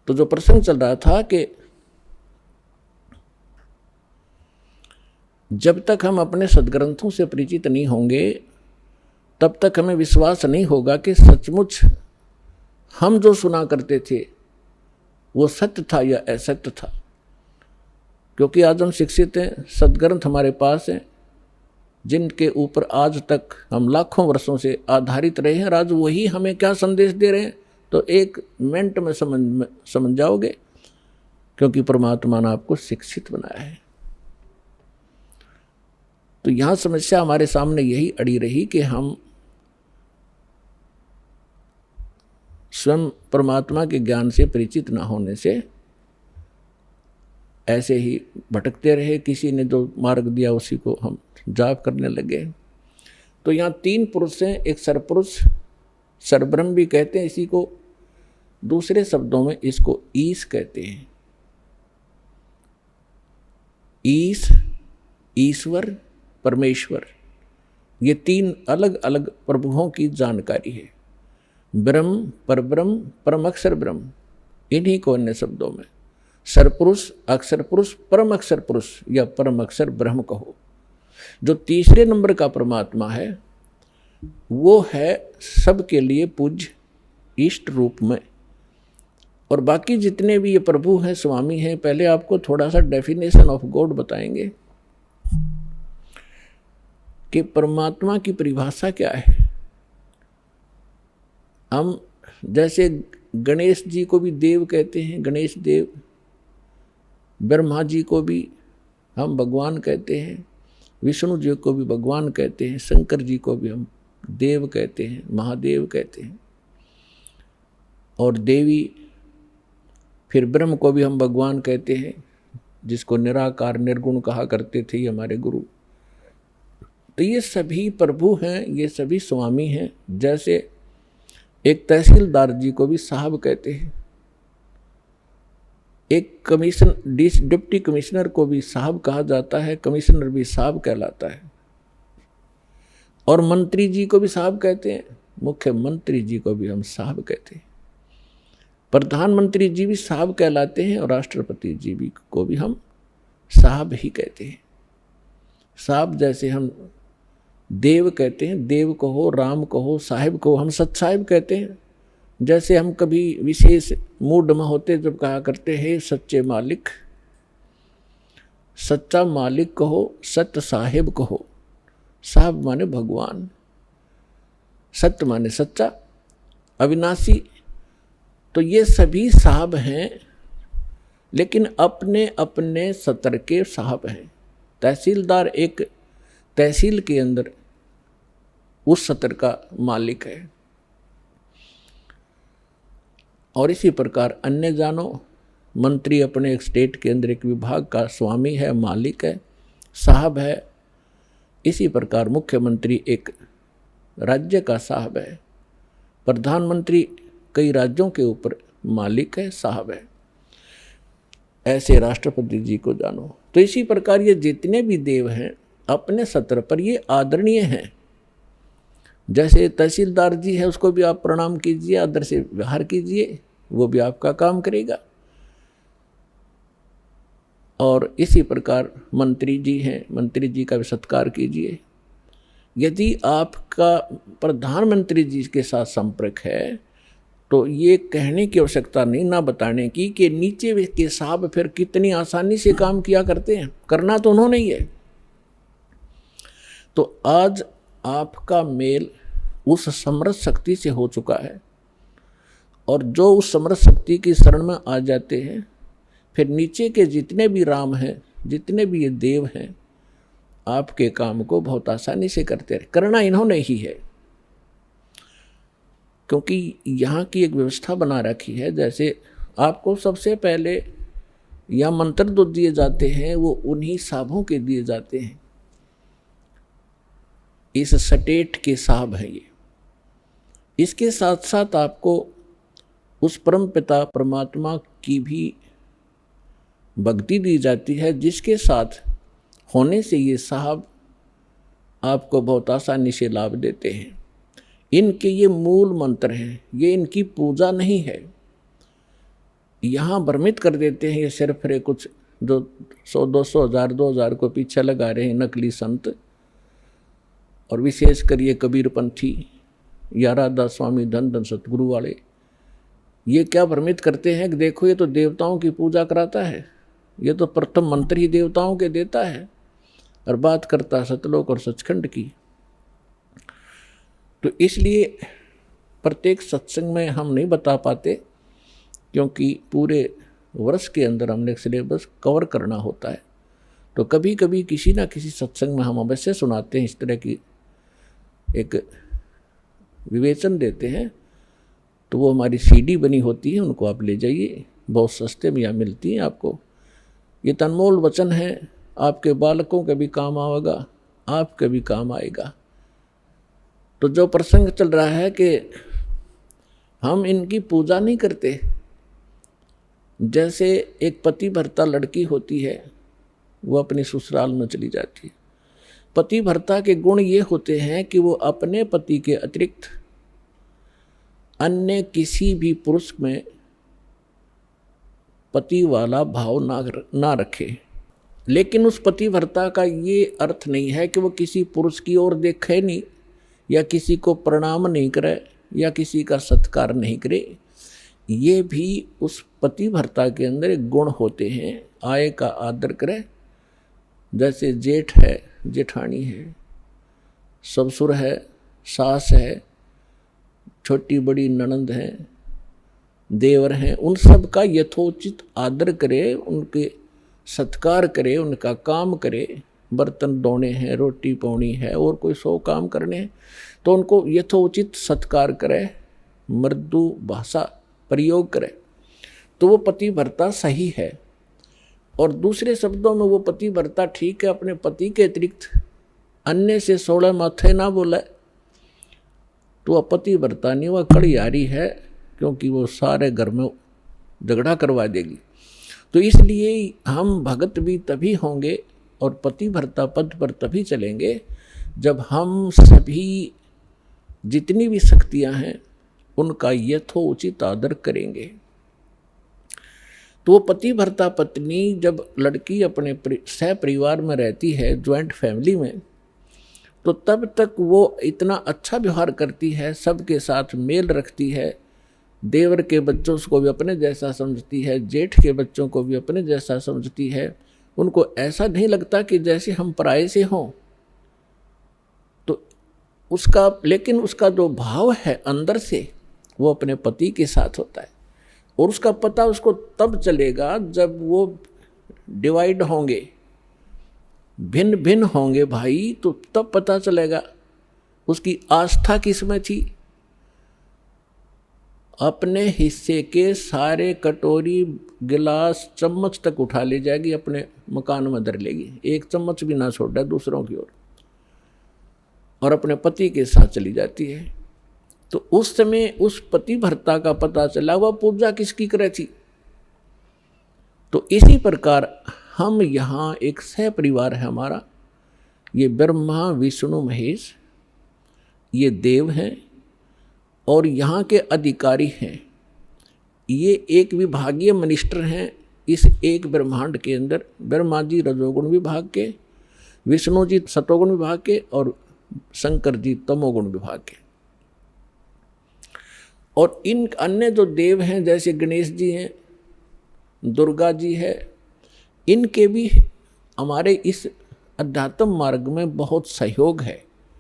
तो जो प्रसंग चल रहा था कि जब तक हम अपने सद्ग्रंथों से परिचित नहीं होंगे तब तक हमें विश्वास नहीं होगा कि सचमुच हम जो सुना करते थे वो सत्य था या असत्य था। क्योंकि आज हम शिक्षित हैं, सद्ग्रंथ हमारे पास हैं, जिनके ऊपर आज तक हम लाखों वर्षों से आधारित रहे हैं, और आज वही हमें क्या संदेश दे रहे हैं तो एक मिनट में समझ जाओगे, क्योंकि परमात्मा ने आपको शिक्षित बनाया है। तो यहाँ समस्या हमारे सामने यही अड़ी रही कि हम स्वयं परमात्मा के ज्ञान से परिचित न होने से ऐसे ही भटकते रहे, किसी ने जो मार्ग दिया उसी को हम जाप करने लगे। तो यहाँ तीन पुरुष हैं, एक सरपुरुष, सरब्रह्म भी कहते हैं इसी को, दूसरे शब्दों में इसको ईश कहते हैं। ईश, ईश्वर, परमेश्वर, ये तीन अलग अलग प्रभुओं की जानकारी है। ब्रह्म, परब्रह्म, परम अक्षर ब्रह्म, इन्हीं को अन्य शब्दों में सरपुरुष, अक्षर पुरुष, परम अक्षर पुरुष या परम अक्षर ब्रह्म कहो। जो तीसरे नंबर का परमात्मा है वो है सबके लिए पूज्य इष्ट रूप में। और बाकी जितने भी ये प्रभु हैं, स्वामी हैं, पहले आपको थोड़ा सा डेफिनेशन ऑफ गॉड बताएंगे कि परमात्मा की परिभाषा क्या है। हम जैसे गणेश जी को भी देव कहते हैं, गणेश देव, ब्रह्मा जी को भी हम भगवान कहते हैं, विष्णु जी को भी भगवान कहते हैं, शंकर जी को भी हम देव कहते हैं, महादेव कहते हैं, और देवी, फिर ब्रह्म को भी हम भगवान कहते हैं, जिसको निराकार निर्गुण कहा करते थे ये हमारे गुरु। तो ये सभी प्रभु हैं, ये सभी स्वामी हैं। जैसे एक तहसीलदार जी को भी साहब कहते हैं, एक डिप्टी कमिश्नर को भी साहब कहा जाता है, कमिश्नर भी साहब कहलाता है, और मंत्री जी को भी साहब कहते हैं, मुख्यमंत्री जी को भी हम साहब कहते हैं, प्रधानमंत्री जी भी साहब कहलाते हैं, और राष्ट्रपति जी भी को भी हम साहब ही कहते हैं। साहब जैसे हम देव कहते हैं, देव कहो, राम कहो, साहिब को हम सत्साहिब कहते हैं। जैसे हम कभी विशेष मूड में होते जब कहा करते हैं सच्चे मालिक, सच्चा मालिक कहो, सत्य साहिब कहो। साहब माने भगवान, सत्य माने सच्चा, अविनाशी। तो ये सभी साहब हैं, लेकिन अपने अपने सत्र के साहब हैं। तहसीलदार एक तहसील के अंदर उस सत्र का मालिक है, और इसी प्रकार अन्य जानो, मंत्री अपने एक स्टेट के अंदर एक विभाग का स्वामी है, मालिक है, साहब है। इसी प्रकार मुख्यमंत्री एक राज्य का साहब है, प्रधानमंत्री कई राज्यों के ऊपर मालिक है, साहब है। ऐसे राष्ट्रपति जी को जानो। तो इसी प्रकार ये जितने भी देव हैं अपने सत्र पर ये आदरणीय हैं। जैसे तहसीलदार जी है, उसको भी आप प्रणाम कीजिए, आदर से व्यवहार कीजिए, वो भी आपका काम करेगा। और इसी प्रकार मंत्री जी हैं, मंत्री जी का भी सत्कार कीजिए। यदि आपका प्रधानमंत्री जी के साथ संपर्क है तो ये कहने की आवश्यकता नहीं, ना बताने की, कि नीचे के साहब फिर कितनी आसानी से काम किया करते हैं, करना तो उन्होंने ही है। तो आज आपका मेल उस समर्थ शक्ति से हो चुका है, और जो उस समर्थ शक्ति की शरण में आ जाते हैं, फिर नीचे के जितने भी राम हैं, जितने भी ये देव हैं, आपके काम को बहुत आसानी से करते रहे। करना इन्होंने ही है, क्योंकि यहाँ की एक व्यवस्था बना रखी है। जैसे आपको सबसे पहले या मंत्र जो दिए जाते हैं वो उन्हीं साहबों के दिए जाते हैं। इस स्टेट के साहब हैं ये। इसके साथ साथ आपको उस परम पिता परमात्मा की भी भक्ति दी जाती है, जिसके साथ होने से ये साहब आपको बहुत आसानी से लाभ देते हैं। इनके ये मूल मंत्र हैं, ये इनकी पूजा नहीं है। यहाँ भ्रमित कर देते हैं ये सिर्फ रे कुछ जो 100-200 हज़ार 2000 को पीछे लगा रहे हैं नकली संत, और विशेषकर ये कबीरपंथी या राधा स्वामी धन धन सतगुरु वाले, ये क्या भ्रमित करते हैं कि देखो ये तो देवताओं की पूजा कराता है, ये तो प्रथम मंत्र ही देवताओं के देता है और बात करता सतलोक और सचखंड की। तो इसलिए प्रत्येक सत्संग में हम नहीं बता पाते, क्योंकि पूरे वर्ष के अंदर हमने एक सिलेबस कवर करना होता है। तो कभी कभी किसी ना किसी सत्संग में हम अवश्य सुनाते हैं, इस तरह की एक विवेचन देते हैं। तो वो हमारी सीडी बनी होती है, उनको आप ले जाइए, बहुत सस्ते में यहाँ मिलती हैं आपको। ये तनमोल वचन है, आपके बालकों के भी काम आएगा, आपके भी काम आएगा। तो जो प्रसंग चल रहा है कि हम इनकी पूजा नहीं करते, जैसे एक पति भर्ता लड़की होती है, वो अपनी ससुराल में चली जाती है। पति भर्ता के गुण ये होते हैं कि वो अपने पति के अतिरिक्त अन्य किसी भी पुरुष में पति वाला भाव ना रखे। लेकिन उस पतिव्रता का ये अर्थ नहीं है कि वो किसी पुरुष की ओर देखे नहीं, या किसी को प्रणाम नहीं करे, या किसी का सत्कार नहीं करे। ये भी उस पतिव्रता के अंदर एक गुण होते हैं, आय का आदर करे। जैसे जेठ है, जेठानी है, ससुर है, सास है, छोटी बड़ी ननंद है, देवर हैं, उन सब का यथोचित आदर करे, उनके सत्कार करे, उनका काम करे। बर्तन धोने हैं, रोटी पौनी है, और कोई 100 काम करने हैं, तो उनको यथोचित सत्कार करे, मृदु भाषा प्रयोग करे, तो वो पतिव्रता सही है। और दूसरे शब्दों में वो पतिव्रता ठीक है, अपने पति के अतिरिक्त अन्य से 16 माथे ना बोले, तो वह पतिव्रता नहीं, वह कड़ियारी है, क्योंकि वो सारे घर में झगड़ा करवा देगी। तो इसलिए हम भगत भी तभी होंगे और पतिव्रता पद पर तभी चलेंगे जब हम सभी जितनी भी शक्तियां हैं उनका यथोचित आदर करेंगे। तो वो पतिव्रता पत्नी जब लड़की अपने सह परिवार में रहती है, ज्वाइंट फैमिली में, तो तब तक वो इतना अच्छा व्यवहार करती है, सबके साथ मेल रखती है, देवर के बच्चों को भी अपने जैसा समझती है, जेठ के बच्चों को भी अपने जैसा समझती है। उनको ऐसा नहीं लगता कि जैसे हम पराये से हों। तो लेकिन उसका जो भाव है अंदर से, वो अपने पति के साथ होता है। और उसका पता उसको तब चलेगा जब वो डिवाइड होंगे, भिन्न भिन्न होंगे भाई, तो तब पता चलेगा उसकी आस्था किसमें थी। अपने हिस्से के सारे कटोरी गिलास चम्मच तक उठा ले जाएगी, अपने मकान में धर लेगी, एक चम्मच भी ना छोड़ है दूसरों की ओर, और अपने पति के साथ चली जाती है। तो उस समय उस पतिव्रता का पता चला वह पूजा किसकी करे थी। तो इसी प्रकार हम यहाँ एक सह परिवार है हमारा, ये ब्रह्मा विष्णु महेश, ये देव हैं और यहाँ के अधिकारी हैं। ये एक विभागीय मिनिस्टर हैं इस एक ब्रह्मांड के अंदर। ब्रह्मा जी रजोगुण विभाग के, विष्णु जी सतोगुण विभाग के, और शंकर जी तमोगुण विभाग के। और इन अन्य जो देव हैं जैसे गणेश जी हैं, दुर्गा जी है, इनके भी हमारे इस अध्यात्म मार्ग में बहुत सहयोग है।